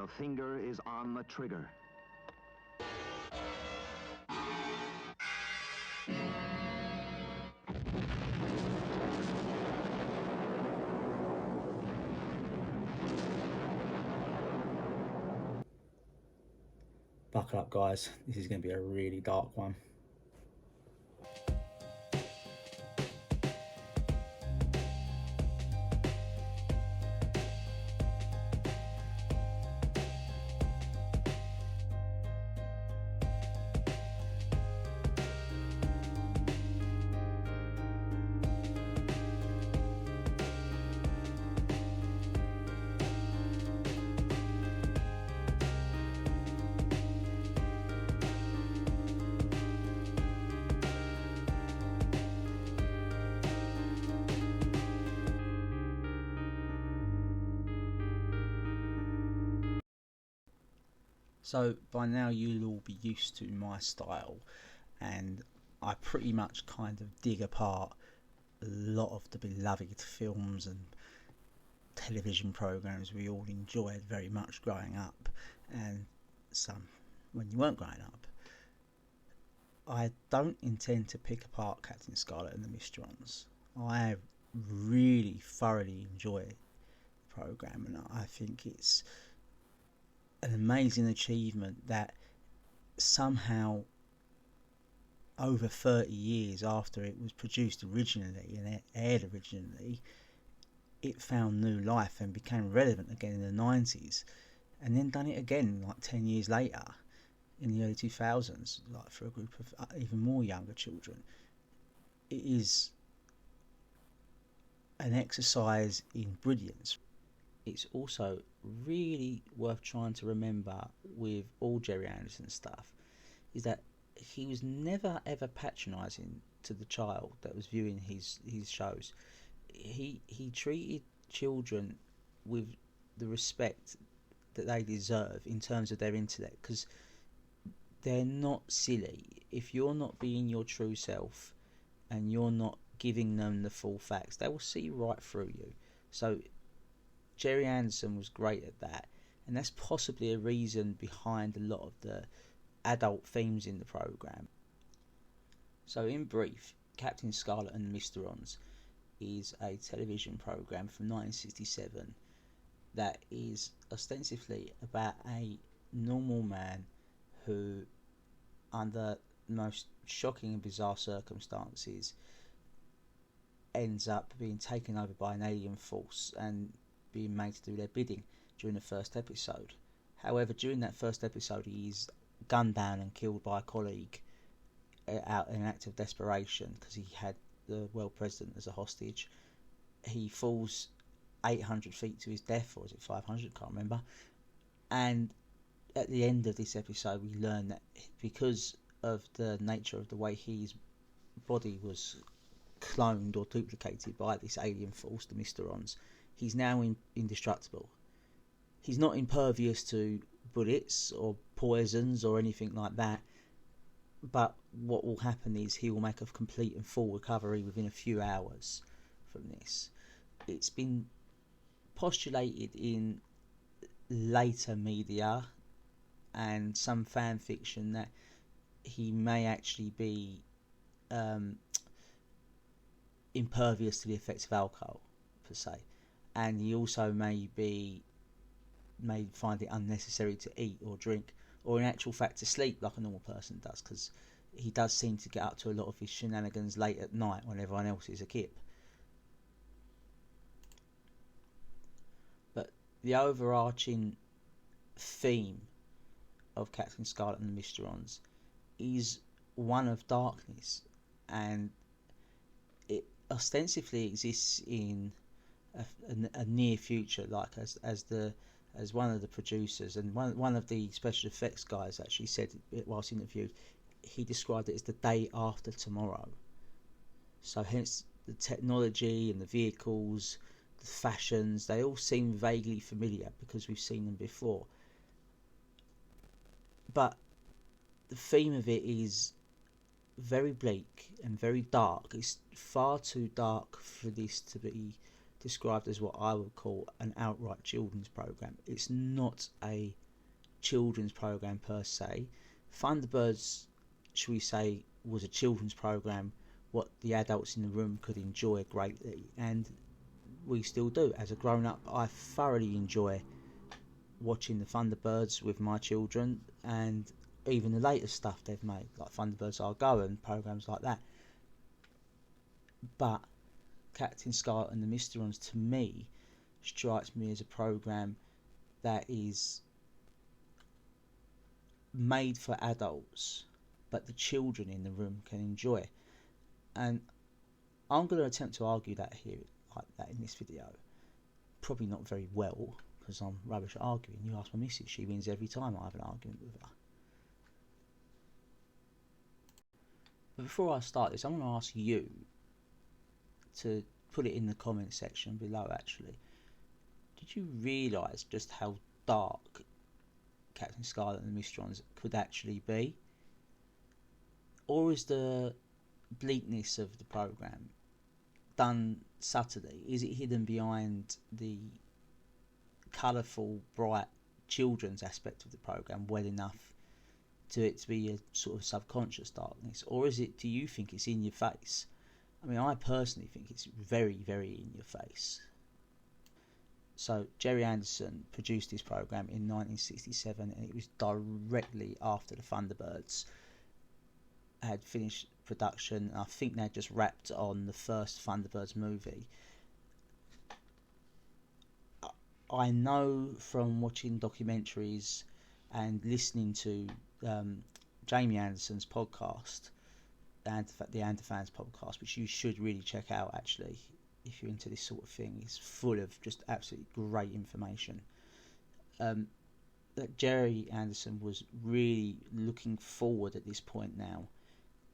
The finger is on the trigger. Buckle up, guys. This is going to be a really dark one. So by now you'll all be used to my style, and I pretty much kind of dig apart a lot of the beloved films and television programs we all enjoyed very much growing up, and some when you weren't growing up. I don't intend to pick apart Captain Scarlet and the Mysterons. I really thoroughly enjoy the program, and I think it's an amazing achievement that somehow over 30 years after it was produced originally and aired originally, it found new life and became relevant again in the 90s, and then done it again like 10 years later in the early 2000s, like for a group of even more younger children. It is an exercise in brilliance. It's also really worth trying to remember with all Gerry Anderson stuff is that he was never ever patronising to the child that was viewing his shows. He treated children with the respect that they deserve in terms of their intellect, because they're not silly. If you're not being your true self and you're not giving them the full facts, they will see right through you. So Gerry Anderson was great at that, and that's possibly a reason behind a lot of the adult themes in the programme. So in brief, Captain Scarlet and the Mysterons is a television programme from 1967 that is ostensibly about a normal man who, under the most shocking and bizarre circumstances, ends up being taken over by an alien force and being made to do their bidding during the first episode. However, during that first episode, he is gunned down and killed by a colleague out in an act of desperation because he had the world president as a hostage. He falls 800 feet to his death, or is it 500? Can't remember. And at the end of this episode, we learn that because of the nature of the way his body was cloned or duplicated by this alien force, the Mysterons, he's now indestructible. He's not impervious to bullets or poisons or anything like that, but what will happen is he will make a complete and full recovery within a few hours from this. It's been postulated in later media and some fan fiction that he may actually be impervious to the effects of alcohol, per se, and he also may find it unnecessary to eat or drink, or in actual fact to sleep like a normal person does, because he does seem to get up to a lot of his shenanigans late at night when everyone else is akip. But the overarching theme of Captain Scarlet and the Mysterons is one of darkness, and it ostensibly exists in a near future, like as one of the producers and one of the special effects guys actually said whilst interviewed, he described it as the day after tomorrow. So hence the technology and the vehicles, the fashions, they all seem vaguely familiar because we've seen them before. But the theme of it is very bleak and very dark. It's far too dark for this to be described as what I would call an outright children's program. It's not a children's program per se. Thunderbirds, should we say, was a children's program what the adults in the room could enjoy greatly, and we still do. As a grown-up, I thoroughly enjoy watching the Thunderbirds with my children, and even the latest stuff they've made, like Thunderbirds Are Go and programs like that. But Captain Scarlet and the Mysterons, to me, strikes me as a program that is made for adults, but the children in the room can enjoy. And I'm going to attempt to argue that here, like that, in this video. Probably not very well, because I'm rubbish at arguing. You ask my missus, she wins every time I have an argument with her. But before I start this, I'm going to ask you to put it in the comment section below. Actually, did you realise just how dark Captain Scarlet and the Mysterons could actually be? Or is the bleakness of the programme done subtly? Is it hidden behind the colourful, bright children's aspect of the programme well enough to it to be a sort of subconscious darkness? Or is it, do you think it's in your face? I mean, I personally think it's very, very in your face. So Gerry Anderson produced this programme in 1967, and it was directly after the Thunderbirds had finished production. I think they just wrapped on the first Thunderbirds movie. I know from watching documentaries and listening to Jamie Anderson's podcast, the Anderfans podcast, which you should really check out actually if you're into this sort of thing. It's full of just absolutely great information. That Gerry Anderson was really looking forward at this point now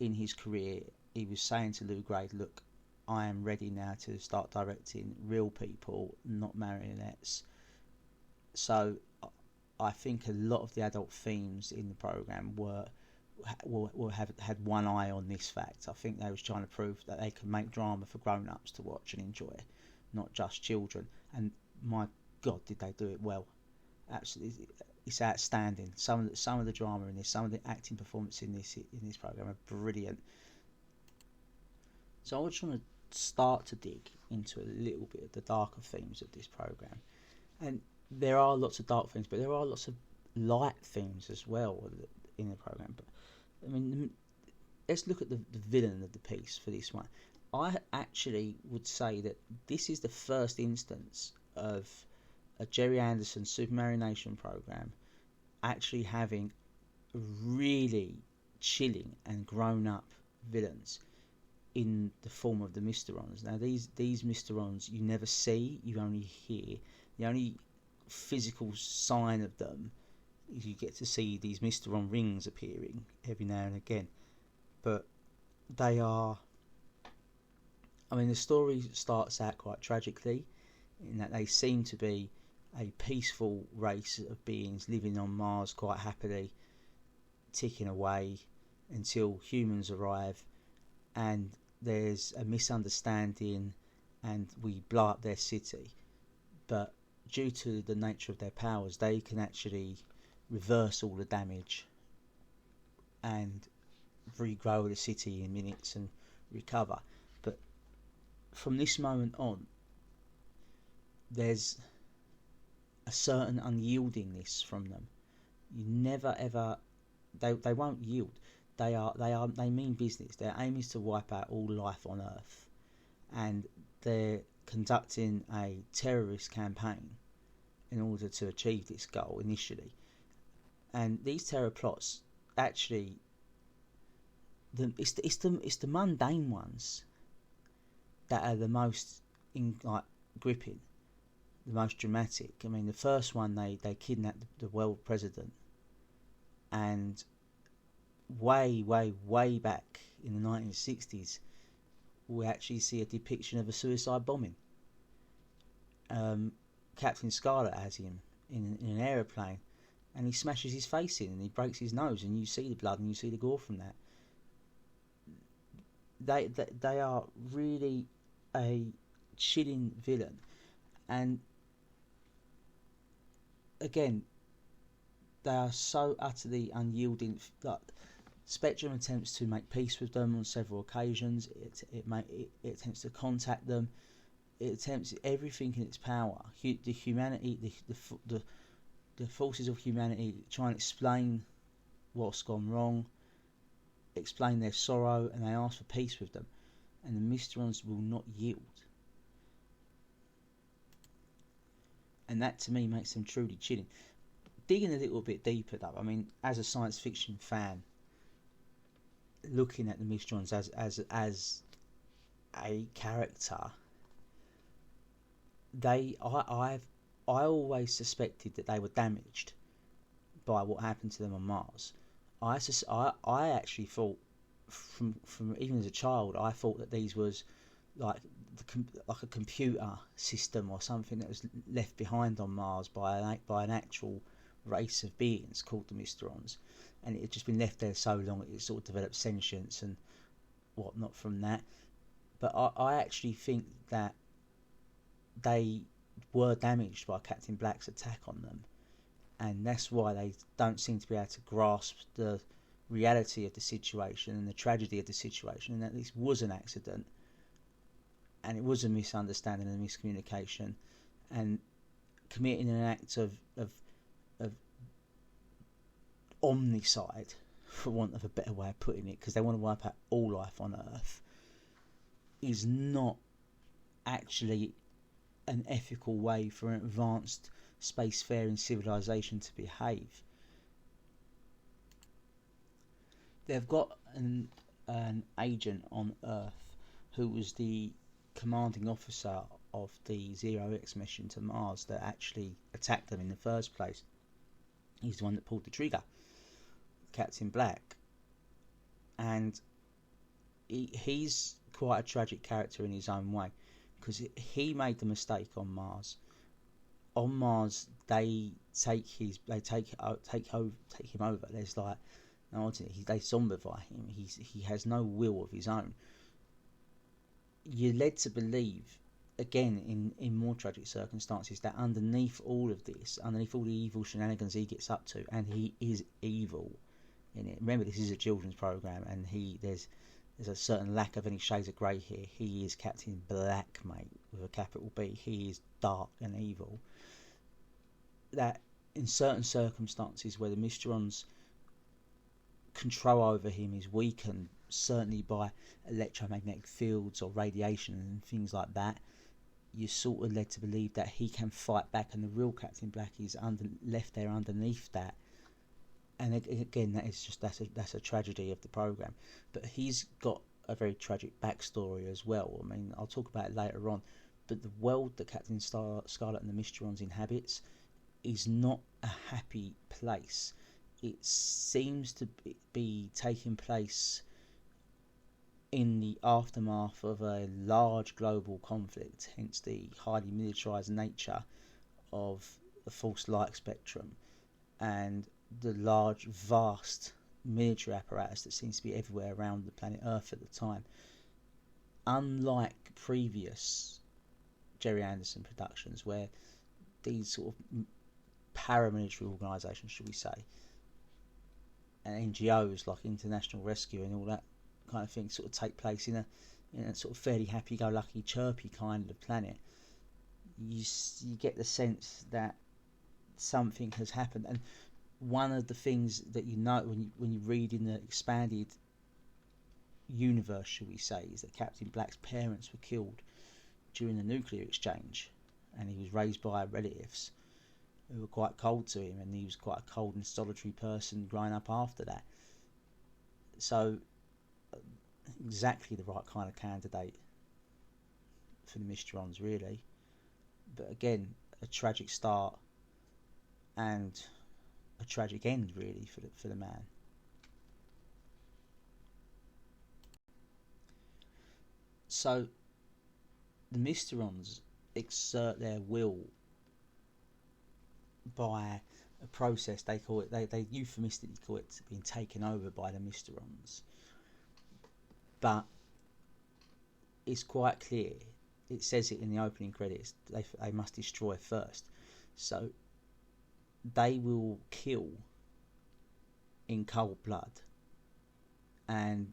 in his career. He was saying to Lou Grade, look, I am ready now to start directing real people, not marionettes. So I think a lot of the adult themes in the programme had one eye on this fact. I think they was trying to prove that they could make drama for grown-ups to watch and enjoy, not just children. And my God, did they do it well. Absolutely, it's outstanding. Some of the drama in this, some of the acting performance in this programme are brilliant. So I just want to start to dig into a little bit of the darker themes of this programme. And there are lots of dark themes, but there are lots of light themes as well in the programme. But I mean, let's look at the villain of the piece for this one. I actually would say that this is the first instance of a Gerry Anderson Supermarionation programme actually having really chilling and grown-up villains in the form of the Mysterons. Now, these Mysterons you never see, you only hear. The only physical sign of them is you get to see these Mysteron rings appearing every now and again. But they are... I mean, the story starts out quite tragically, in that they seem to be a peaceful race of beings living on Mars quite happily, ticking away until humans arrive, and there's a misunderstanding and we blow up their city. But due to the nature of their powers, they can actually reverse all the damage and regrow the city in minutes and recover. But from this moment on, there's a certain unyieldingness from them. You never ever, they won't yield. They mean business. Their aim is to wipe out all life on Earth, and they're conducting a terrorist campaign in order to achieve this goal initially. And these terror plots, actually, it's the mundane ones that are the most gripping, the most dramatic. I mean, the first one, they kidnapped the world president, and way back in the 1960s, we actually see a depiction of a suicide bombing. Captain Scarlet has him in an aeroplane, and he smashes his face in and he breaks his nose, and you see the blood and you see the gore from that. They are really a chilling villain. And again, they are so utterly unyielding. Like, Spectrum attempts to make peace with them on several occasions. It attempts to contact them. It attempts everything in its power. The humanity, the forces of humanity try and explain what's gone wrong, explain their sorrow, and they ask for peace with them. And the Mysterons will not yield. And that to me makes them truly chilling. Digging a little bit deeper though, I mean, as a science fiction fan, looking at the Mysterons as a character, I always suspected that they were damaged by what happened to them on Mars. I actually thought, from even as a child, I thought that these was like a computer system or something that was left behind on Mars by an actual race of beings called the Mysterons, and it had just been left there so long it sort of developed sentience and whatnot from that. But I actually think that they were damaged by Captain Black's attack on them, and that's why they don't seem to be able to grasp the reality of the situation and the tragedy of the situation, and that this was an accident and it was a misunderstanding and a miscommunication, and committing an act of omnicide, for want of a better way of putting it, because they want to wipe out all life on Earth, is not actually an ethical way for an advanced spacefaring civilization to behave. They've got an agent on Earth who was the commanding officer of the Zero-X mission to Mars that actually attacked them in the first place. He's the one that pulled the trigger, Captain Black, and he's quite a tragic character in his own way, because he made the mistake on Mars. On Mars, they take him over. There's like, no, they zombify him. He has no will of his own. You're led to believe, again, in more tragic circumstances, that underneath all of this, underneath all the evil shenanigans he gets up to, and he is evil in it. Remember, this is a children's program, and there's a certain lack of any shades of grey here. He is Captain Black, mate, with a capital B. He is dark and evil. That in certain circumstances where the Mysterons' control over him is weakened, certainly by electromagnetic fields or radiation and things like that, you're sort of led to believe that he can fight back, and the real Captain Black is left there underneath that. And again, that's a tragedy of the program. But he's got a very tragic backstory as well. I mean, I'll talk about it later on. But the world that Captain Scarlet and the Mysterons inhabits is not a happy place. It seems to be taking place in the aftermath of a large global conflict, hence the highly militarized nature of the false light spectrum and the large, vast military apparatus that seems to be everywhere around the planet Earth at the time. Unlike previous Gerry Anderson productions, where these sort of paramilitary organisations, should we say, and NGOs like International Rescue and all that kind of thing sort of take place in a sort of fairly happy-go-lucky, chirpy kind of planet, you get the sense that something has happened. And one of the things that you know when you read in the expanded universe, shall we say, is that Captain Black's parents were killed during the nuclear exchange, and he was raised by relatives who were quite cold to him, and he was quite a cold and solitary person growing up after that. So exactly the right kind of candidate for the Mysterons, really. But again, a tragic start and a tragic end, really, for the man. So the Mysterons exert their will by a process they call it. They euphemistically call it being taken over by the Mysterons. But it's quite clear it says it in the opening credits, they must destroy first. So they will kill in cold blood. And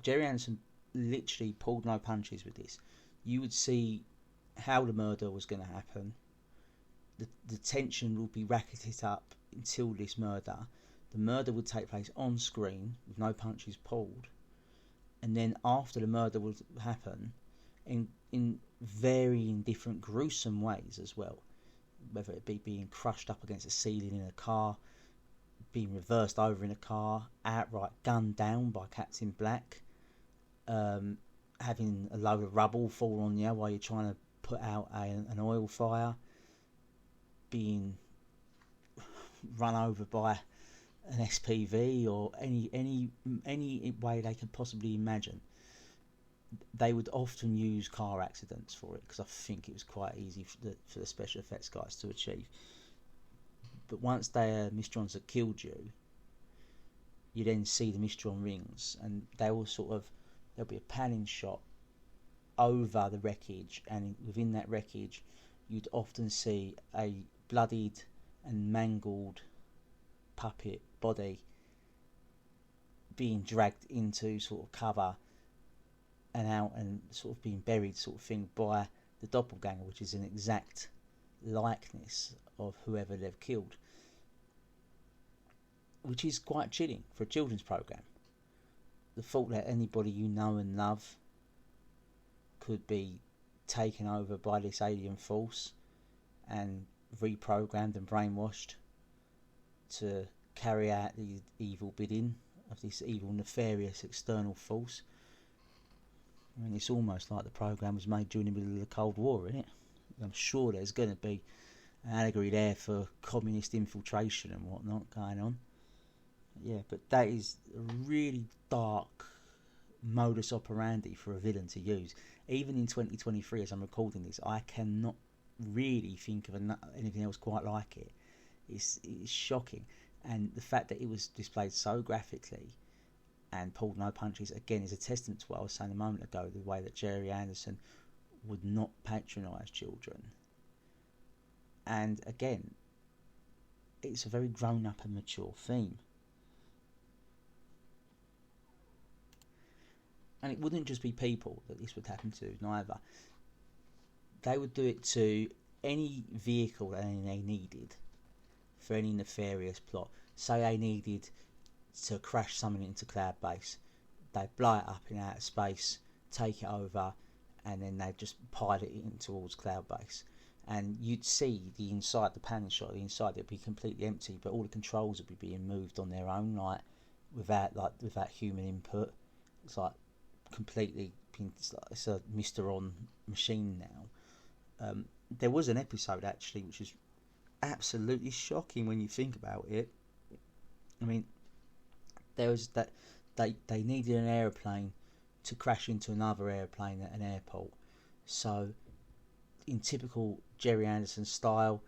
Jerry Anderson literally pulled no punches with this. You would see how the murder was going to happen. The tension will be racketed up until this murder. The murder would take place on screen with no punches pulled. And then after the murder would happen, in varying different gruesome ways as well, whether it be being crushed up against a ceiling in a car, being reversed over in a car, outright gunned down by Captain Black, having a load of rubble fall on you while you're trying to put out an oil fire, being run over by an SPV, or any way they could possibly imagine. They would often use car accidents for it, because I think it was quite easy for the special effects guys to achieve. But once the Mysterons had killed you, you then see the Mysteron rings, and they will there'll be a panning shot over the wreckage, and within that wreckage you'd often see a bloodied and mangled puppet body being dragged into sort of cover and out and sort of being buried sort of thing by the doppelganger, which is an exact likeness of whoever they've killed, which is quite chilling for a children's program. The thought that anybody you know and love could be taken over by this alien force and reprogrammed and brainwashed to carry out the evil bidding of this evil, nefarious external force. I mean, it's almost like the program was made during the middle of the Cold War, isn't it? I'm sure there's going to be an allegory there for communist infiltration and whatnot going on. Yeah, but that is a really dark modus operandi for a villain to use. Even in 2023, as I'm recording this, I cannot really think of anything else quite like it. It's shocking. And the fact that it was displayed so graphically and pulled no punches, again, is a testament to what I was saying a moment ago, the way that Jerry Anderson would not patronise children. And again, it's a very grown-up and mature theme. And it wouldn't just be people that this would happen to, neither. They would do it to any vehicle that they needed for any nefarious plot. Say they needed to crash something into Cloud Base, they'd blow it up in outer space, take it over, and then they'd just pilot it in towards Cloud Base. And you'd see the inside, the panning shot, the inside, it'd be completely empty, but all the controls would be being moved on their own, without human input. It's like completely, it's a Mysteron machine now. There was an episode actually which is absolutely shocking when you think about it. I mean, there was that they needed an aeroplane to crash into another aeroplane at an airport. So, in typical Jerry Anderson style,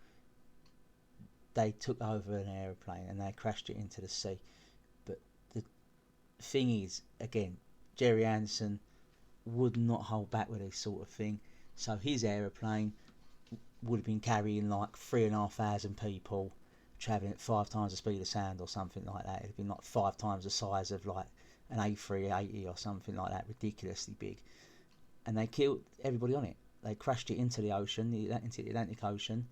they took over an aeroplane and they crashed it into the sea. But the thing is, again, Jerry Anderson would not hold back with this sort of thing. So his aeroplane would have been carrying like 3,500 people, travelling at 5 times the speed of sound or something like that. It'd have been like 5 times the size of like an A380 or something like that, ridiculously big. And they killed everybody on it. They crashed it into the ocean, into the Atlantic Ocean,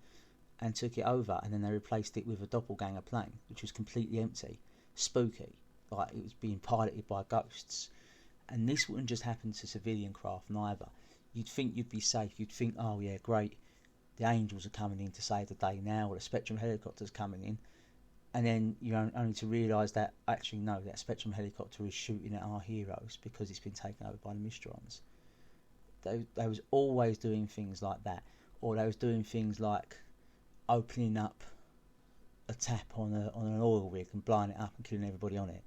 and took it over. And then they replaced it with a doppelganger plane, which was completely empty, spooky, like it was being piloted by ghosts. And this wouldn't just happen to civilian craft neither. You'd think you'd be safe. You'd think, oh yeah, great, the Angels are coming in to save the day now, or the Spectrum helicopter's coming in. And then you're only to realise that, actually no, that Spectrum helicopter is shooting at our heroes because it's been taken over by the Mysterons. They was always doing things like that. Or they was doing things like opening up a tap on an oil rig and blowing it up and killing everybody on it.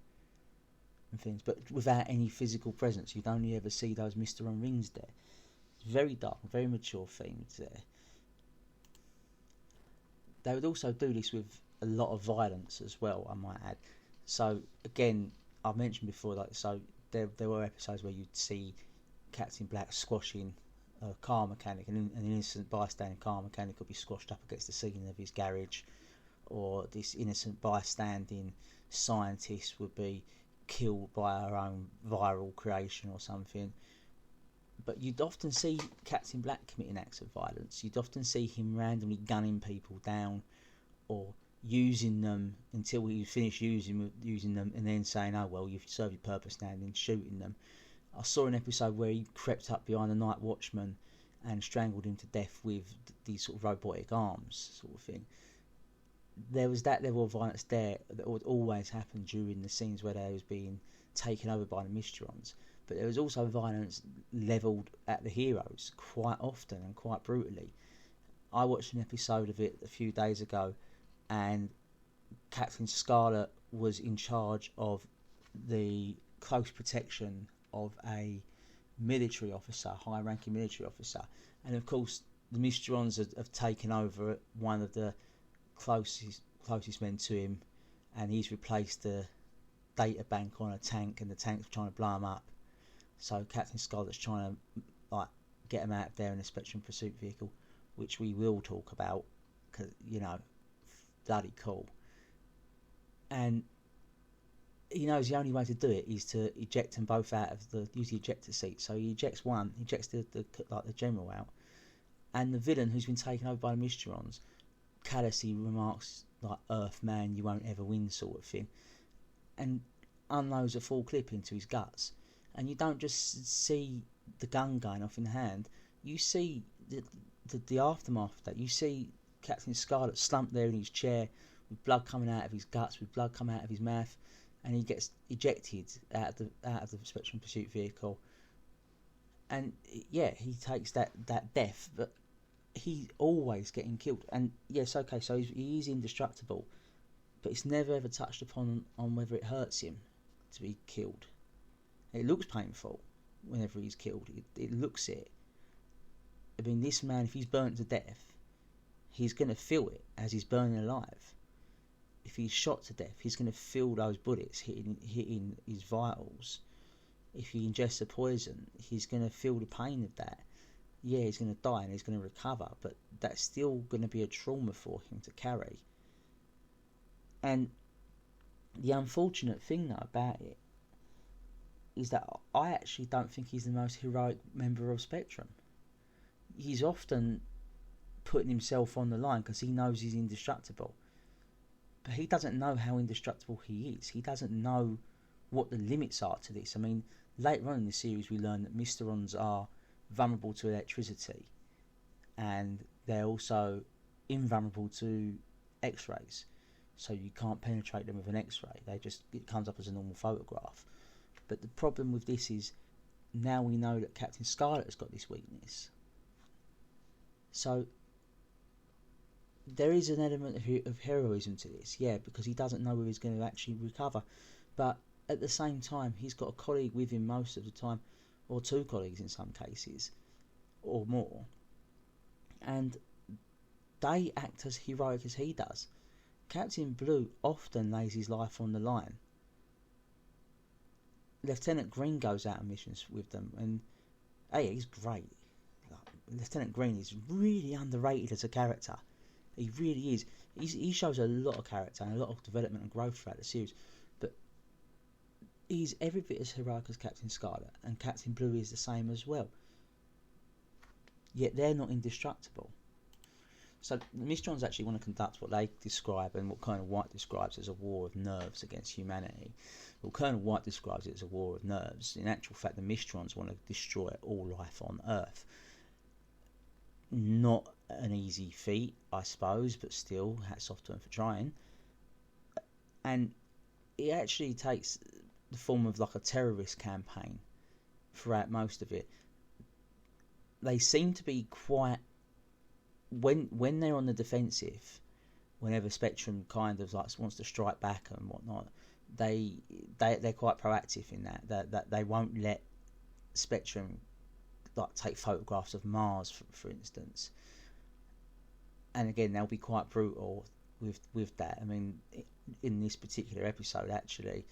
And things, but without any physical presence. You'd only ever see those Mysteron rings there. Very dark, very mature themes there. They would also do this with a lot of violence as well, I might add. So again, I mentioned before, like, so there were episodes where you'd see Captain Black squashing a car mechanic, an innocent bystander car mechanic could be squashed up against the ceiling of his garage, or this innocent bystanding scientist would be killed by her own viral creation or something. But you'd often see Captain Black committing acts of violence. You'd often see him randomly gunning people down, or using them until he finished using them, and then saying, "Oh well, you've served your purpose now," and then shooting them. I saw an episode where he crept up behind a night watchman and strangled him to death with these sort of robotic arms, sort of thing. There was that level of violence there that would always happen during the scenes where they was being taken over by the Mysterons. But there was also violence levelled at the heroes quite often and quite brutally. I watched an episode of it a few days ago, and Captain Scarlet was in charge of the close protection of a military officer, high-ranking military officer. And of course, the Mysterons have taken over one of the closest men to him, and he's replaced the data bank on a tank, and the tank's trying to blow him up. So Captain Scarlet's trying to get him out of there in a Spectrum pursuit vehicle, which we will talk about, because bloody cool. And he knows the only way to do it is to eject them both out of use the ejector seat. So he ejects the general out, and the villain, who's been taken over by the Mysterons, callously remarks like, "Earth man, you won't ever win," sort of thing, and unloads a full clip into his guts. And you don't just see the gun going off in the hand, you see the aftermath of that. You see Captain Scarlet slumped there in his chair with blood coming out of his guts, with blood coming out of his mouth, and he gets ejected out of the Spectrum pursuit vehicle. And yeah, he takes that death, but he's always getting killed. And yes, okay, so he is indestructible, but it's never ever touched upon on whether it hurts him to be killed. It looks painful whenever he's killed. It looks it. I mean, this man, if he's burnt to death, he's going to feel it as he's burning alive. If he's shot to death, he's going to feel those bullets hitting his vitals. If he ingests a poison, he's going to feel the pain of that. Yeah, he's going to die and he's going to recover, but that's still going to be a trauma for him to carry. And the unfortunate thing though about it is that I actually don't think he's the most heroic member of Spectrum. He's often putting himself on the line because he knows he's indestructible. But he doesn't know how indestructible he is. He doesn't know what the limits are to this. I mean, later on in the series we learn that Mysterons are vulnerable to electricity, and they're also invulnerable to X-rays. So you can't penetrate them with an X-ray. It comes up as a normal photograph. But the problem with this is, now we know that Captain Scarlet has got this weakness. So there is an element of heroism to this, yeah, because he doesn't know whether he's going to actually recover. But at the same time, he's got a colleague with him most of the time, or two colleagues in some cases, or more. And they act as heroic as he does. Captain Blue often lays his life on the line. Lieutenant Green goes out on missions with them, and he's great. Lieutenant Green is really underrated as a character. He really is. He shows a lot of character and a lot of development and growth throughout the series, but he's every bit as heroic as Captain Scarlet, and Captain Blue is the same as well. Yet they're not indestructible. So the Mysterons actually want to conduct what they describe, and what Colonel White describes as, a war of nerves against humanity. Well, Colonel White describes it as a war of nerves. In actual fact, the Mysterons want to destroy all life on Earth. Not an easy feat, I suppose, but still, hats off to them for trying. And it actually takes the form of like a terrorist campaign throughout most of it. They seem to be quite, when they're on the defensive, whenever Spectrum kind of like wants to strike back and whatnot, they're quite proactive in that they won't let Spectrum like take photographs of Mars, for instance. And again, they'll be quite brutal with that. I mean, in this particular episode, actually,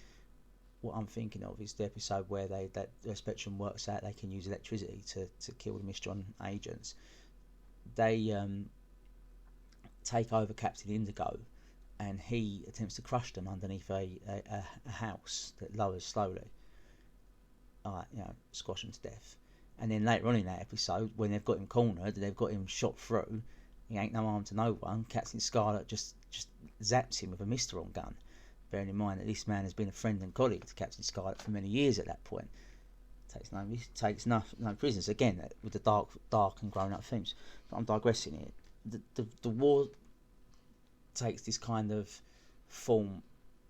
what I'm thinking of is the episode where the Spectrum works out they can use electricity to kill the Mysteron agents. They take over Captain Indigo, and he attempts to crush them underneath a house that lowers slowly. Squash them to death. And then later on in that episode, when they've got him cornered, they've got him shot through, he ain't no harm to no one, Captain Scarlet just zaps him with a Mysteron gun. Bearing in mind that this man has been a friend and colleague to Captain Scarlet for many years at that point. Takes no prisoners. Again, with the dark and grown-up themes. But I'm digressing here. The war takes this kind of form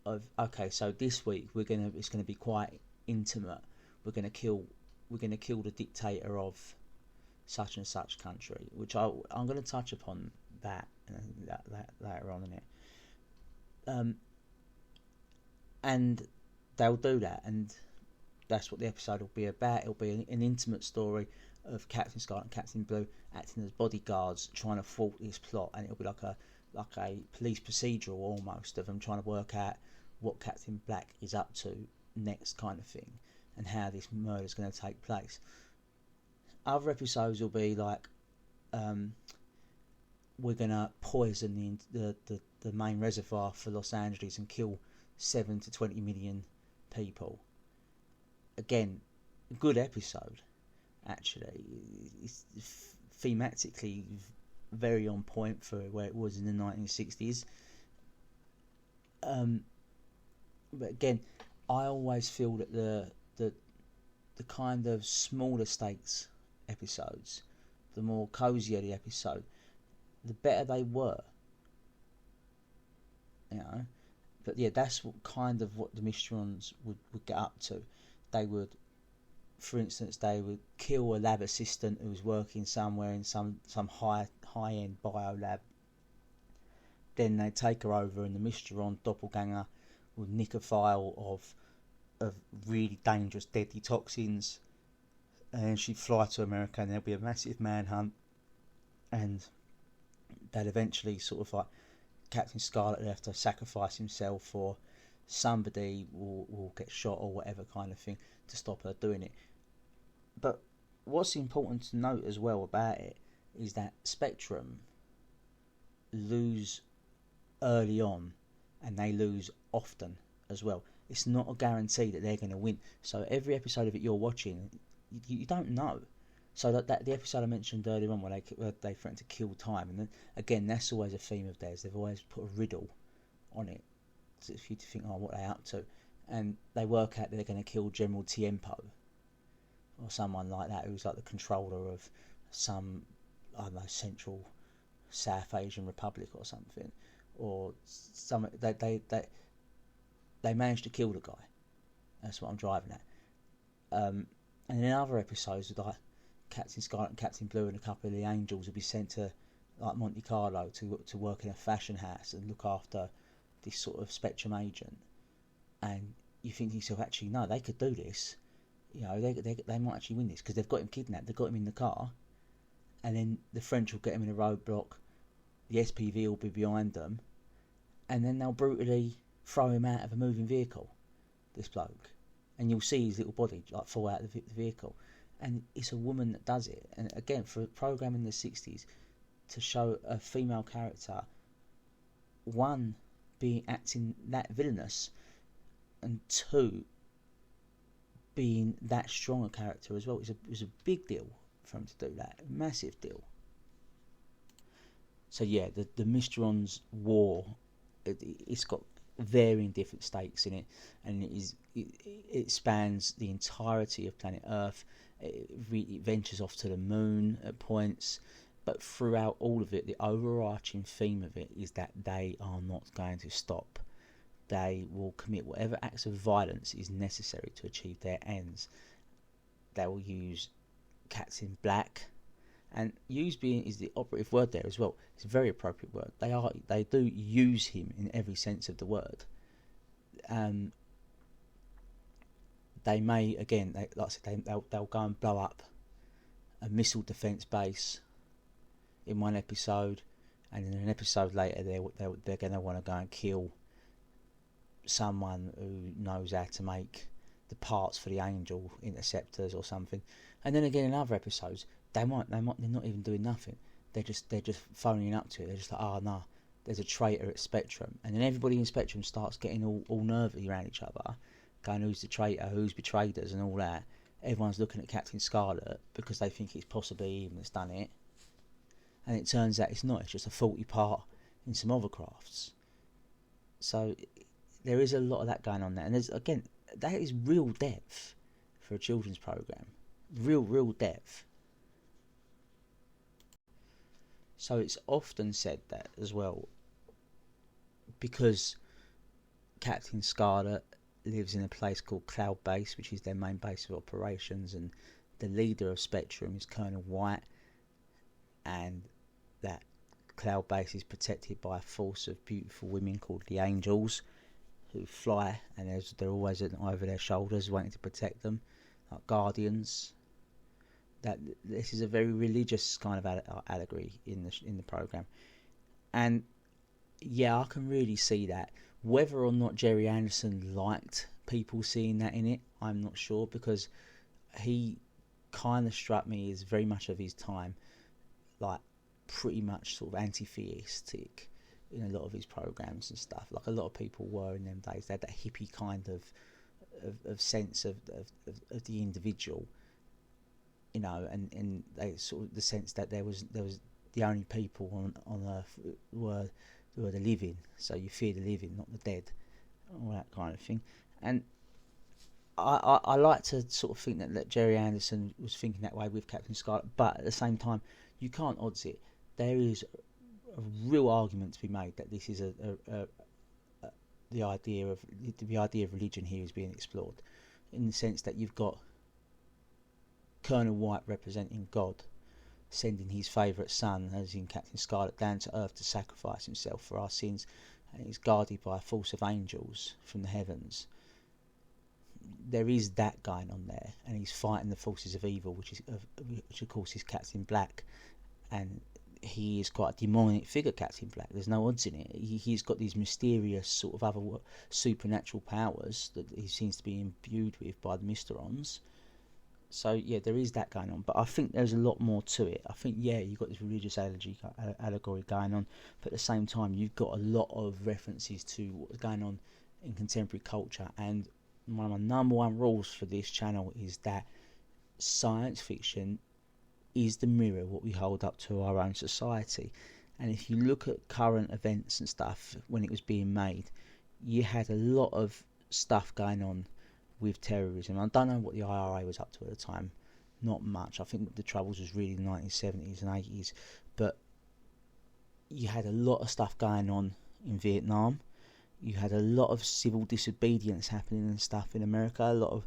of, okay, so this week it's gonna be quite intimate. We're gonna kill the dictator of such and such country, which I'm going to touch upon that later on in it. And they'll do that, and that's what the episode will be about. It'll be an intimate story of Captain Scarlet and Captain Blue acting as bodyguards, trying to thwart this plot, and it'll be like a police procedural almost of them trying to work out what Captain Black is up to next, kind of thing, and how this murder is going to take place. Other episodes will be like, we're going to poison the main reservoir for Los Angeles and kill 7 to 20 million people. Again, good episode, actually. It's thematically very on point for where it was in the 1960s. But again, I always feel that the kind of smaller stakes episodes, the more cozier the episode, the better they were. But yeah, that's what the Mysterons would get up to. They would, for instance, kill a lab assistant who was working somewhere in some high-end bio lab. Then they'd take her over, and the Mysteron doppelganger would nick a vial of really dangerous, deadly toxins, and she'd fly to America, and there'd be a massive manhunt, and they'd eventually sort of like Captain Scarlet would have to sacrifice himself, or somebody will get shot or whatever kind of thing to stop her doing it. But what's important to note as well about it is that Spectrum lose early on, and they lose often as well. It's not a guarantee that they're going to win. So every episode of it you're watching, you don't know. So that the episode I mentioned earlier on where they threaten to kill time, and then again that's always a theme of theirs. They've always put a riddle on it for you to think, what are they up to? And they work out that they're going to kill General Tiempo or someone like that, who's like the controller of some, I don't know, Central South Asian Republic or something, or some they managed to kill the guy. That's what I'm driving at. And in other episodes, like Captain Scarlet and Captain Blue and a couple of the Angels will be sent to like Monte Carlo to work in a fashion house and look after this sort of Spectrum agent. And you think to yourself, actually, no, they could do this. They might actually win this because they've got him kidnapped. They've got him in the car, and then the French will get him in a roadblock. The SPV will be behind them, and then they'll brutally throw him out of a moving vehicle, this bloke, and you'll see his little body like fall out of the vehicle. And it's a woman that does it. And again, for a program in the 60s to show a female character, one, being acting that villainous, and two, being that strong a character as well, it was a big deal for him to do that. A massive deal. So yeah, the Mysterons war, it's got varying different stakes in it, and it spans the entirety of planet Earth. It ventures off to the moon at points, but throughout all of it, the overarching theme of it is that they are not going to stop. They will commit whatever acts of violence is necessary to achieve their ends. They will use Captain Black, and use being is the operative word there as well. It's a very appropriate word. They do use him in every sense of the word. They may, again, like I said, they'll go and blow up a missile defense base in one episode, and in an episode later they're going to want to go and kill someone who knows how to make the parts for the angel interceptors or something. And then again in other episodes, they're not even doing nothing. They're just phoning up to it. They're just like, oh no, there's a traitor at Spectrum, and then everybody in Spectrum starts getting all nervy around each other, going who's the traitor, who's betrayed us, and all that. Everyone's looking at Captain Scarlet because they think it's possibly him that's done it, and it turns out it's not. It's just a faulty part in some other crafts. So there is a lot of that going on there, and there's again that is real depth for a children's program, real depth. So it's often said that as well, because Captain Scarlet lives in a place called Cloud Base, which is their main base of operations, and the leader of Spectrum is Colonel White, and that Cloud Base is protected by a force of beautiful women called the Angels, who fly, and they're always over their shoulders waiting to protect them, like guardians. That this is a very religious kind of allegory in the program, and yeah, I can really see that. Whether or not Jerry Anderson liked people seeing that in it, I'm not sure, because he kind of struck me as very much of his time, like pretty much sort of anti-theistic in a lot of his programs and stuff. Like a lot of people were in them days. They had that hippie kind of sense of the individual. You know, and they sort of the sense that there was the only people on Earth were the living, so you fear the living, not the dead, all that kind of thing. And I like to sort of think that Jerry Anderson was thinking that way with Captain Scarlet, but at the same time, you can't odds it. There is a real argument to be made that this is the idea of religion here is being explored, in the sense that you've got Colonel White representing God, sending his favourite son, as in Captain Scarlet, down to Earth to sacrifice himself for our sins, and he's guarded by a force of angels from the heavens. There is that going on there, and he's fighting the forces of evil, which of course is Captain Black, and he is quite a demonic figure, Captain Black. There's no odds in it. He's got these mysterious sort of other supernatural powers that he seems to be imbued with by the Mysterons. So yeah, there is that going on, but I think there's a lot more to it. I think you've got this religious allegory going on, but at the same time you've got a lot of references to what's going on in contemporary culture. And one of my number one rules for this channel is that science fiction is the mirror what we hold up to our own society. And if you look at current events and stuff when it was being made, you had a lot of stuff going on with terrorism. I don't know what the IRA was up to at the time, not much. I think the troubles was really the 1970s and 80s, but you had a lot of stuff going on in Vietnam. You had a lot of civil disobedience happening and stuff in America, a lot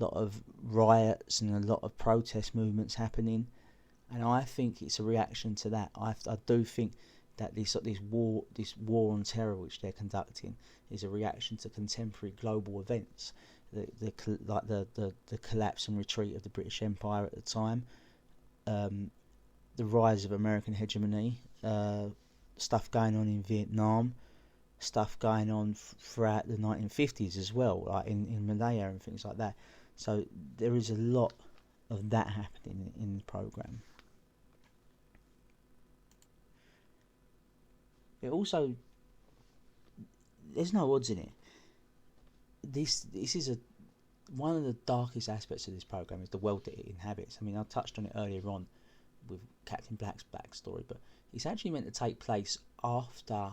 of riots and a lot of protest movements happening, and I think it's a reaction to that. I do think that this war on terror which they're conducting is a reaction to contemporary global events. The collapse and retreat of the British Empire at the time, the rise of American hegemony, stuff going on in Vietnam, stuff going on throughout the 1950s as well, like in Malaya and things like that. So there is a lot of that happening in the program. It also, there's no odds in it. This is one of the darkest aspects of this program is the world that it inhabits. I mean, I touched on it earlier on with Captain Black's backstory, but it's actually meant to take place after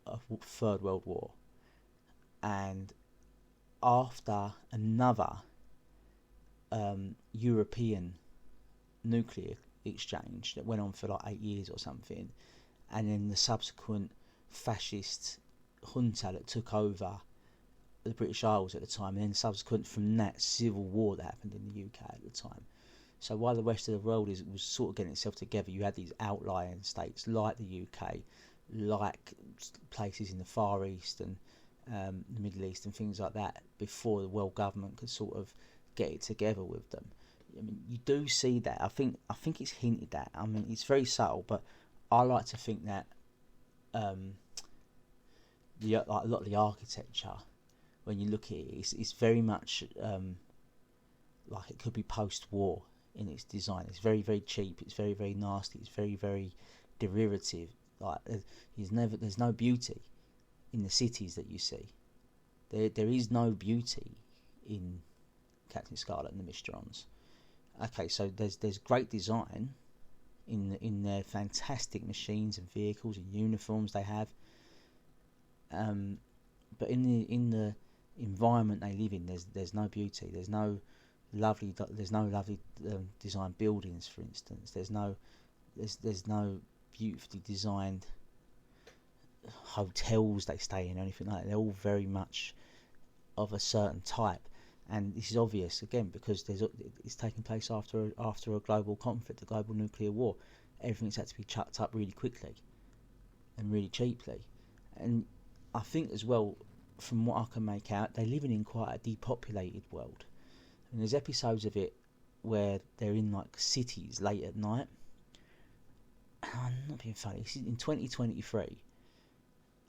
a Third World War and after another European nuclear exchange that went on for like 8 years or something, and then the subsequent fascist junta that took over the British Isles at the time, and then subsequent from that civil war that happened in the UK at the time. So while the rest of the world was sort of getting itself together, you had these outlying states like the UK, like places in the Far East and the Middle East and things like that, before the world government could sort of get it together with them. I mean, you do see that. I think it's hinted at. I mean, it's very subtle, but I like to think that a lot of the architecture when you look at it. It's very much like it could be post-war in its design. It's very, very cheap. It's very, very nasty. It's very, very derivative. Like there's no beauty in the cities that you see. There is no beauty in Captain Scarlet and the Mysterons. Okay, so there's great design in their fantastic machines and vehicles and uniforms they have. But in the environment they live in, there's no beauty. There's no lovely designed buildings, for instance. There's no beautifully designed hotels they stay in or anything like that. They're all very much of a certain type, and this is obvious again because it's taking place after a global conflict, a global nuclear war. Everything's had to be chucked up really quickly and really cheaply, and I think as well, from what I can make out, they're living in quite a depopulated world. And there's episodes of it where they're in like cities late at night. I'm not being funny. This is in 2023,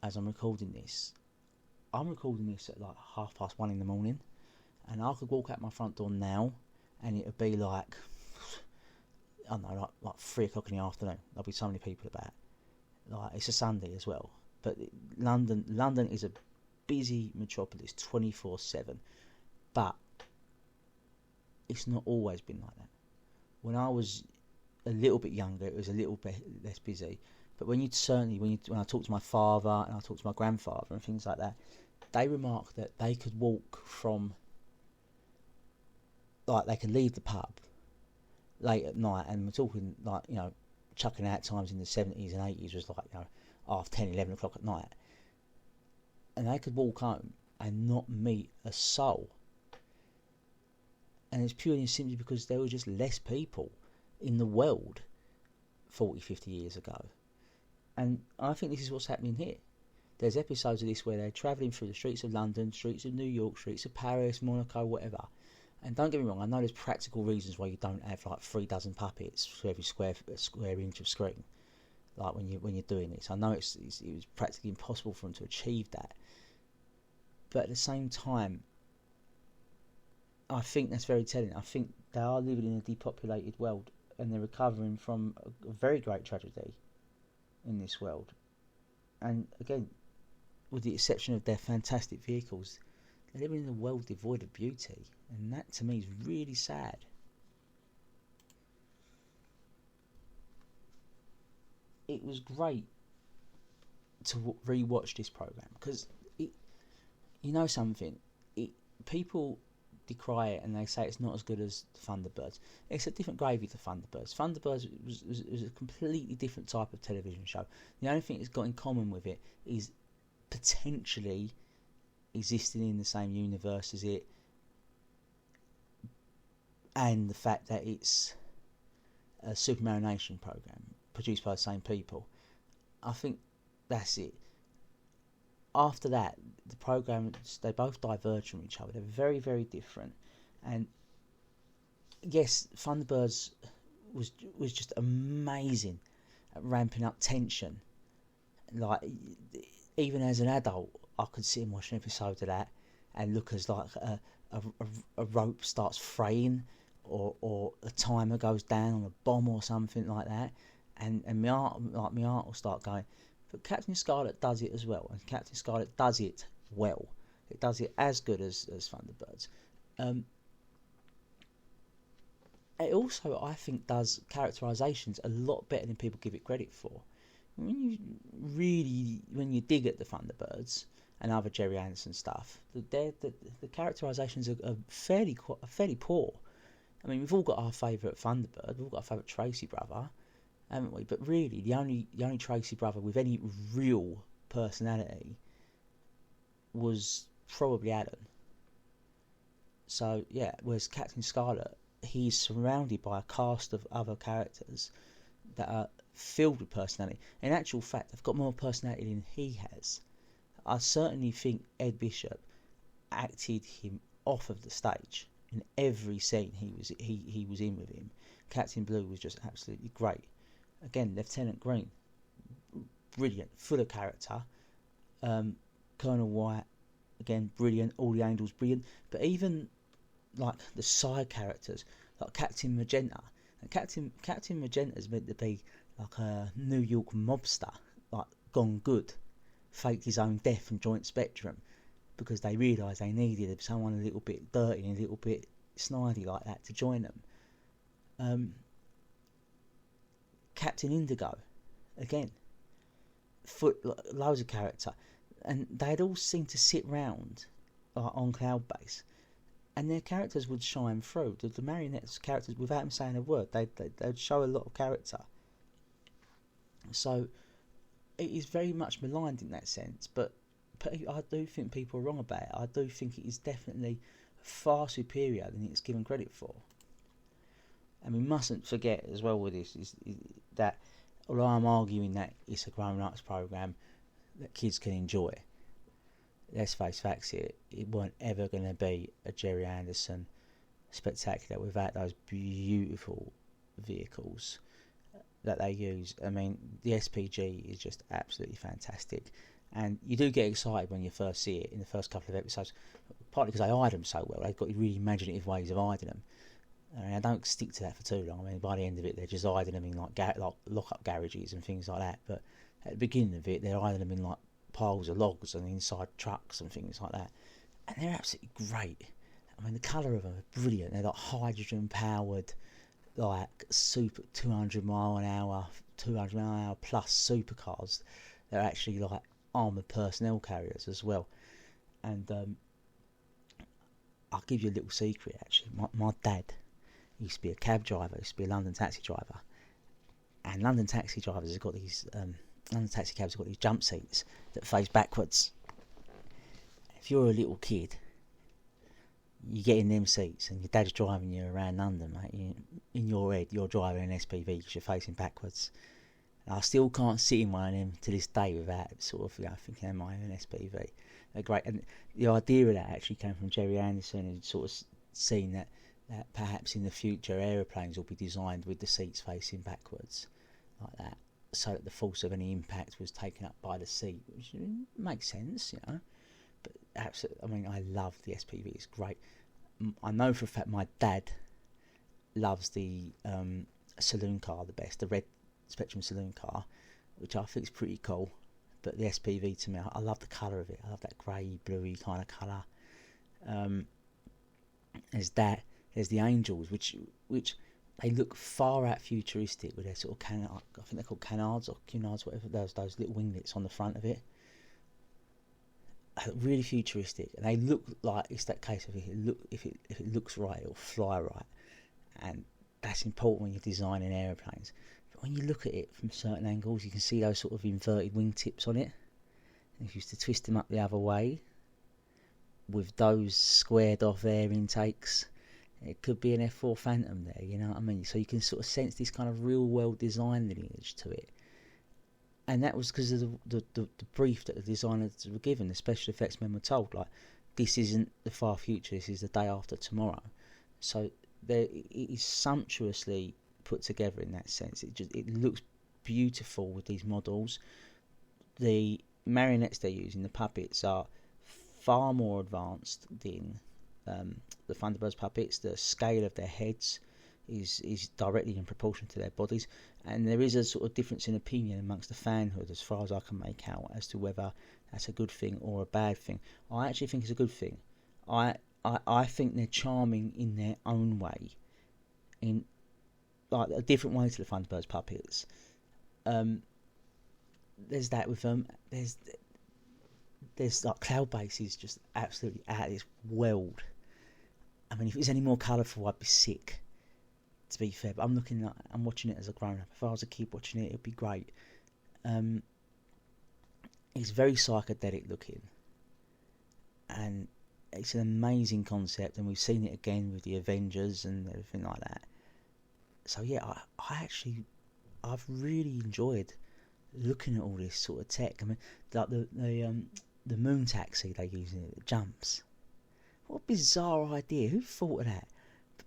as I'm recording this. I'm recording this at like 1:30 in the morning, and I could walk out my front door now, and it would be like, I don't know, like 3 o'clock in the afternoon. There'll be so many people about. Like it's a Sunday as well, but London is a busy metropolis 24/7, but it's not always been like that. When I was a little bit younger, it was a little bit less busy. But when I talk to my father and I talk to my grandfather and things like that, they remark that they could walk from, like they could leave the pub late at night, and we're talking like, you know, chucking out times in the 70s and 80s was like, you know, half 10, 11 o'clock at night. And they could walk home and not meet a soul. And it's purely and simply because there were just less people in the world 40, 50 years ago. And I think this is what's happening here. There's episodes of this where they're travelling through the streets of London, streets of New York, streets of Paris, Monaco, whatever. And don't get me wrong, I know there's practical reasons why you don't have like 3 dozen puppets for every square inch of screen. Like when you're doing this, I know it was practically impossible for them to achieve that. But at the same time, I think that's very telling. I think they are living in a depopulated world, and they're recovering from a very great tragedy in this world. And again, with the exception of their fantastic vehicles, they're living in a world devoid of beauty, and that to me is really sad. It was great to re-watch this program because you know something, people decry it and they say it's not as good as Thunderbirds. It's a different gravy to Thunderbirds. Thunderbirds was a completely different type of television show. The only thing it's got in common with it is potentially existing in the same universe as it, and the fact that it's a supermarination program produced by the same people. I think that's it. After that, the programs, they both diverge from each other. They're very, very different. And yes, Thunderbirds was just amazing at ramping up tension. Like, even as an adult, I could sit and watch an episode of that and look as like a rope starts fraying, or a timer goes down on a bomb or something like that, and my heart will start going. But Captain Scarlet does it as well, and Captain Scarlet does it well. It does it as good as Thunderbirds. It also, I think, does characterisations a lot better than people give it credit for. When you dig at the Thunderbirds and other Jerry Anderson stuff, the characterisations are fairly poor. I mean, we've all got our favourite Thunderbird, we've all got our favourite Tracy brother, haven't we? But really, the only Tracy brother with any real personality was probably Alan. So yeah, whereas Captain Scarlet, he's surrounded by a cast of other characters that are filled with personality. In actual fact, they've got more personality than he has. I certainly think Ed Bishop acted him off of the stage in every scene he was in with him. Captain Blue was just absolutely great. Again, Lieutenant Green, brilliant, full of character. Colonel White, again, brilliant. All the angels, brilliant. But even like the side characters, like Captain Magenta. And Captain Magenta's meant to be like a New York mobster, like gone good, faked his own death from Joint Spectrum because they realised they needed someone a little bit dirty and a little bit snidey like that to join them. Captain Indigo, again, loads of character, and they'd all seem to sit round on Cloud Base, and their characters would shine through. The Marionette's characters, without them saying a word, they'd show a lot of character. So it is very much maligned in that sense, but I do think people are wrong about it. I do think it is definitely far superior than it's given credit for. And we mustn't forget as well with this is that although I'm arguing that it's a grown-ups program that kids can enjoy, let's face facts here, it weren't ever going to be a Jerry Anderson spectacular without those beautiful vehicles that they use. I mean, the SPG is just absolutely fantastic, and you do get excited when you first see it in the first couple of episodes, partly because they hide them so well. They've got really imaginative ways of hiding them. I mean, I don't stick to that for too long. I mean, by the end of it, they're just hiding them in like lock-up garages and things like that. But at the beginning of it, they're hiding them in like piles of logs and inside trucks and things like that. And they're absolutely great. I mean, the colour of them are brilliant. They're like hydrogen-powered, like super 200 mile an hour plus supercars. They're actually like armoured personnel carriers as well. And I'll give you a little secret actually. My dad used to be a cab driver, used to be a London taxi driver. And London taxi drivers have got these, London taxi cabs have got these jump seats that face backwards. If you're a little kid, you get in them seats and your dad's driving you around London, mate. In your head, you're driving an SPV because you're facing backwards. And I still can't sit in one of them to this day without sort of thinking, am I in an SPV? They're great. And the idea of that actually came from Jerry Anderson, and sort of seen that perhaps in the future aeroplanes will be designed with the seats facing backwards like that, so that the force of any impact was taken up by the seat, which makes sense, But absolutely, I mean, I love the SPV. It's great. I know for a fact my dad loves the saloon car the best, the red Spectrum saloon car, which I think is pretty cool. But the SPV, to me, I love the colour of it. I love that grey, bluey kind of colour. There's that. There's the Angels, which they look far out futuristic with their sort of I think they're called canards or cunards, whatever. Those little winglets on the front of it. Really futuristic, and they look like it's that case of if it looks right, it'll fly right, and that's important when you're designing aeroplanes. But when you look at it from certain angles, you can see those sort of inverted wingtips on it. And if you used to twist them up the other way, with those squared off air intakes, it could be an F4 Phantom there, you know what I mean? So you can sort of sense this kind of real world design lineage to it. And that was because of the brief that the designers were given. The special effects men were told, like, this isn't the far future, this is the day after tomorrow. So it is sumptuously put together in that sense. It looks beautiful with these models. The marionettes they're using, the puppets, are far more advanced than the Thunderbird's puppets. The scale of their heads is directly in proportion to their bodies, and there is a sort of difference in opinion amongst the fanhood, as far as I can make out, as to whether that's a good thing or a bad thing. I actually think it's a good thing. I think they're charming in their own way, in like a different way to the Thunderbird's puppets. There's that with them. There's like Cloud Base is just absolutely out of this world. I mean, if it was any more colourful, I'd be sick, to be fair. But I'm watching it as a grown-up. If I was a kid watching it, it'd be great. It's very psychedelic looking, and it's an amazing concept. And we've seen it again with the Avengers and everything like that. So yeah, I've really enjoyed looking at all this sort of tech. I mean, like the moon taxi they use in it, that jumps. What a bizarre idea! Who thought of that?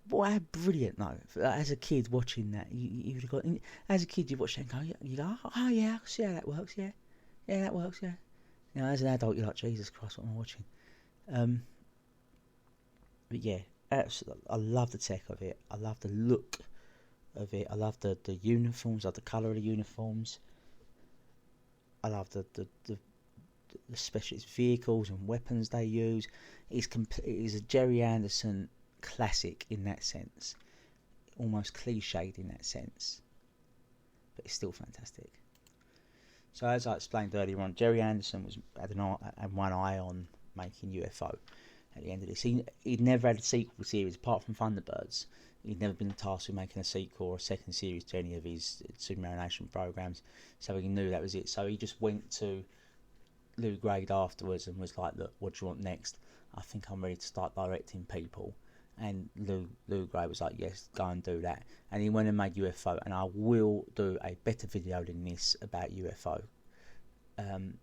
Boy, how brilliant though! As a kid watching that, you'd have got. As a kid, you watch that and you go, oh yeah, I see how that works. Yeah, that works. Yeah. You know, as an adult, you're like, Jesus Christ, what am I watching? But yeah, absolutely, I love the tech of it. I love the look of it. I love the uniforms. I love the colour of the uniforms. I love the specialist vehicles and weapons they use. It is a Jerry Anderson classic in that sense, almost cliched in that sense, but it's still fantastic. So as I explained earlier on, Jerry Anderson had one eye on making UFO. At the end of this, he'd never had a sequel series apart from Thunderbirds. He'd never been tasked with making a sequel or a second series to any of his Supermarination programs, so he knew that was it. So he just went to Lou Grade afterwards and was like, "Look, what do you want next? I think I'm ready to start directing people." And Lou Grade was like, "Yes, go and do that." And he went and made UFO, and I will do a better video than this about UFO. And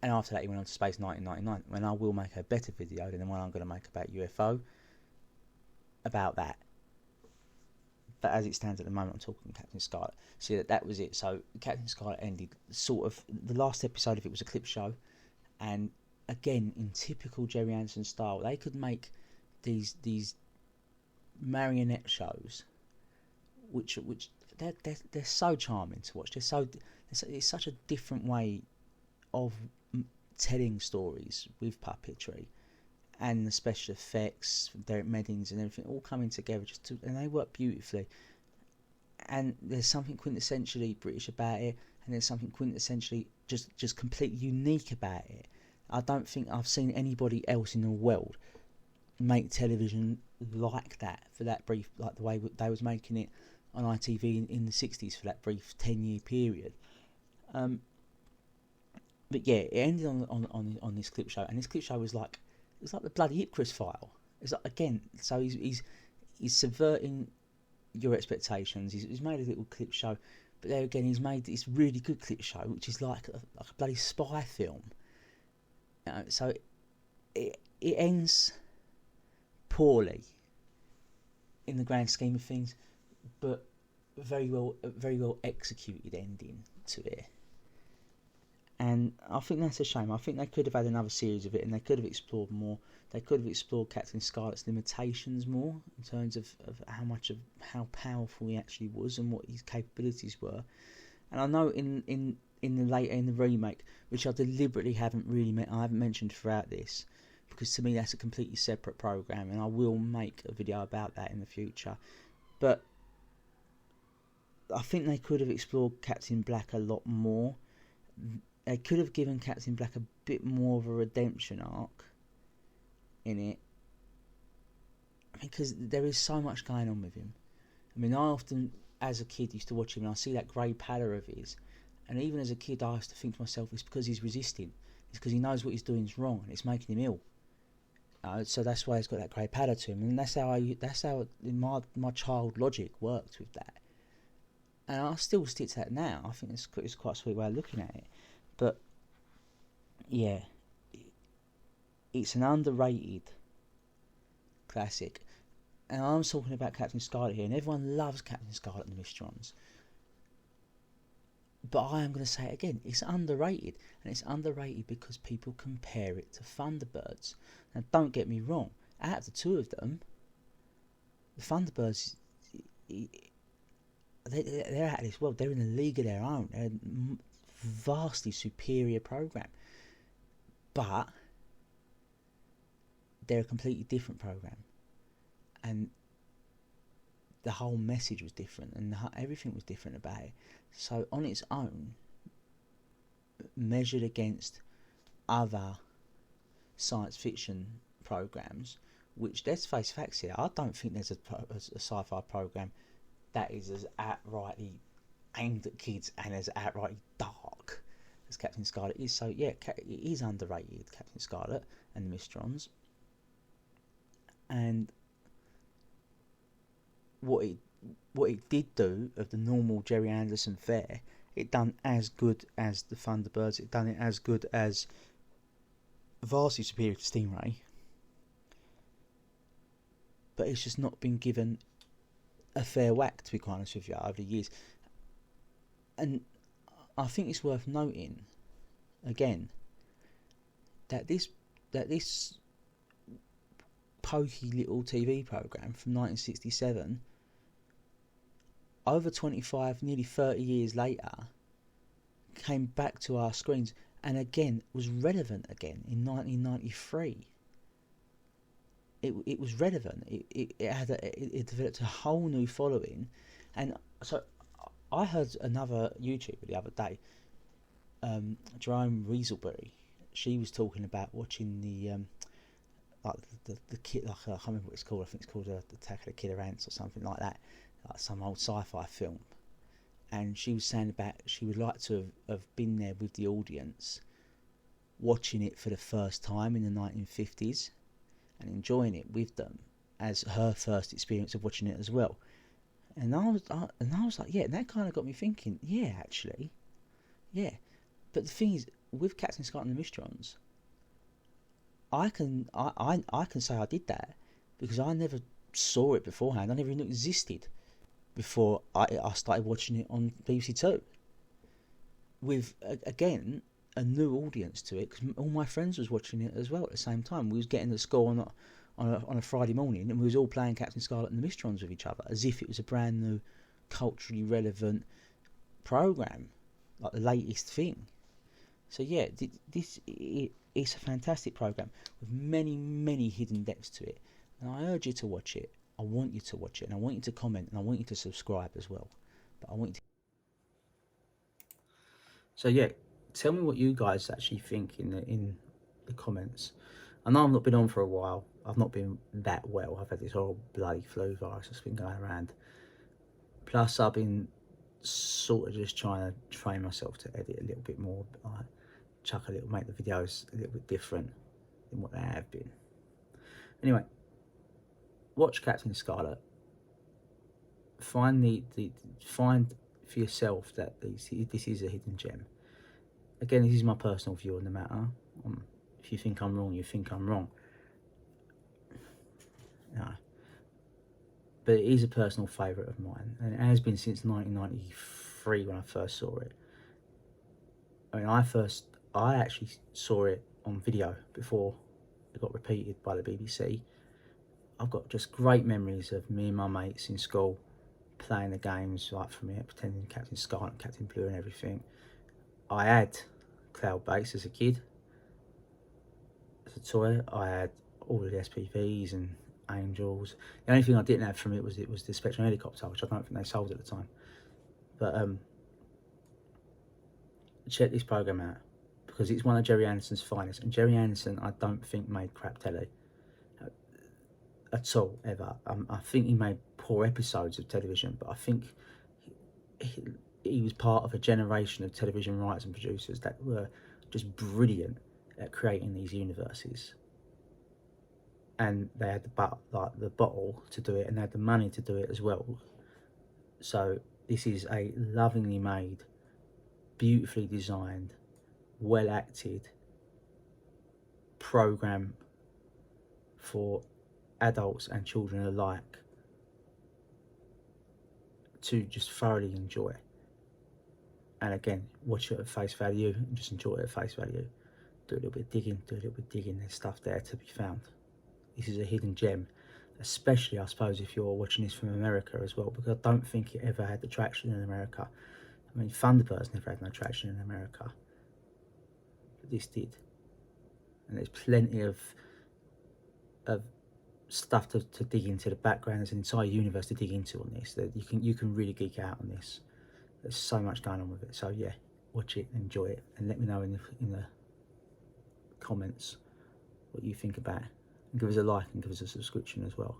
after that, he went on to Space 1999, when I will make a better video than the one I'm going to make about UFO, about that. But as it stands at the moment, I'm talking Captain Scarlet. So that was it. So Captain Scarlet ended sort of, the last episode of it was a clip show, and again, in typical Jerry Anderson style, they could make these marionette shows, which they're so charming to watch. It's such a different way of telling stories with puppetry, and the special effects, Derek Meddings and everything all coming together and they work beautifully. And there's something quintessentially British about it, and there's something quintessentially just completely unique about it. I don't think I've seen anybody else in the world make television like that for that brief, like the way they was making it on ITV in the 60s for that brief 10-year period. But yeah, it ended on this clip show, and this clip show was like, it was like the bloody Icarus file. It's like, again, so he's subverting your expectations. He's made a little clip show, but there again, he's made this really good clip show, which is like a bloody spy film. So it ends poorly in the grand scheme of things, but very well executed ending to it. And I think that's a shame. I think they could have had another series of it, and they could have explored more. They could have explored Captain Scarlet's limitations more in terms of how powerful he actually was and what his capabilities were. And I know in the remake, which I deliberately haven't mentioned throughout this, because to me that's a completely separate program, and I will make a video about that in the future. But I think they could have explored Captain Black a lot more. They could have given Captain Black a bit more of a redemption arc in it, because there is so much going on with him. I mean, I often, as a kid, used to watch him and I see that grey pallor of his, and even as a kid I used to think to myself, it's because he's resisting, it's because he knows what he's doing is wrong and it's making him ill. So that's why he's got that grey pallor to him, and that's how my child logic worked with that, and I still stick to that now. I think it's quite a sweet way of looking at it. But yeah, it's an underrated classic, and I'm talking about Captain Scarlet here, and everyone loves Captain Scarlet and the Mysterons. But I am going to say it again, it's underrated, and it's underrated because people compare it to Thunderbirds. Now, don't get me wrong, out of the two of them, the Thunderbirds, they're out of this world. They're in a league of their own. They're vastly superior program, but they're a completely different program, and the whole message was different, and everything was different about it. So on its own, measured against other science fiction programs, which, let's face facts here, I don't think there's a sci-fi program that is as outrightly aimed at kids and as outrightly dark as Captain Scarlet is. So yeah, it is underrated, Captain Scarlet and the Mysterons. And what it did do of the normal Jerry Anderson fare, it done as good as the Thunderbirds. It done it as good as vastly superior to Stingray. But it's just not been given a fair whack, to be quite honest with you, over the years. And I think it's worth noting, again, that this that this pokey little TV program from 1967, over 25, nearly 30 years later, came back to our screens and again was relevant again in 1993. It was relevant. It developed a whole new following, and so I heard another YouTuber the other day, Jerome Rieselberry. She was talking about watching the the kid, like I can't remember what it's called. I think it's called the Attack of the Killer Ants or something like that, like some old sci-fi film. And she was saying about she would like to have been there with the audience, watching it for the first time in the 1950s, and enjoying it with them as her first experience of watching it as well. And I was like, yeah, and that kind of got me thinking, yeah, actually, yeah. But the thing is, with Captain Scarlet and the Mysterons, I can say I did that because I never saw it beforehand. I never even knew it existed before I started watching it on BBC Two. With again a new audience to it, because all my friends was watching it as well at the same time. We was getting to school on a Friday morning, and we was all playing Captain Scarlet and the Mysterons with each other as if it was a brand new, culturally relevant program, like the latest thing. So yeah, this is a fantastic program with many hidden depths to it, and I urge you to watch it. I want you to watch it, and I want you to comment, and I want you to subscribe as well. But I want you to... So yeah, tell me what you guys actually think in the comments. I know I've not been on for a while. I've not been that well. I've had this whole bloody flu virus that's been going around. Plus, I've been sort of just trying to train myself to edit a little bit more, make the videos a little bit different than what they have been. Anyway, watch Captain Scarlet. Find find for yourself that this is a hidden gem. Again, this is my personal view on the matter. If you think I'm wrong, you think I'm wrong. No. But it is a personal favourite of mine, and it has been since 1993 when I first saw it. I mean, I actually saw it on video before it got repeated by the BBC. I've got just great memories of me and my mates in school playing the games right from it, pretending Captain Scarlet and Captain Blue and everything. I had Cloud Base as a kid. As a toy, I had all of the SPVs and Angels. The only thing I didn't have from it was the Spectrum helicopter, which I don't think they sold at the time. But check this program out, because it's one of Gerry Anderson's finest, and Gerry Anderson I don't think made crap telly at all, ever. I think he made poor episodes of television, but I think he was part of a generation of television writers and producers that were just brilliant at creating these universes. And they had the bottle to do it, and they had the money to do it as well. So this is a lovingly made, beautifully designed, well acted program for adults and children alike to just thoroughly enjoy. And again, watch it at face value and just enjoy it at face value. Do a little bit of digging, there's stuff there to be found. This is a hidden gem, especially I suppose if you're watching this from America as well, because I don't think it ever had the traction in America. I mean, Thunderbirds never had no traction in America, but this did. And there's plenty of stuff to dig into the background. There's an entire universe to dig into on this. That you can really geek out on this. There's so much going on with it. So yeah, watch it, enjoy it, and let me know in the comments what you think about it. And give us a like and give us a subscription as well.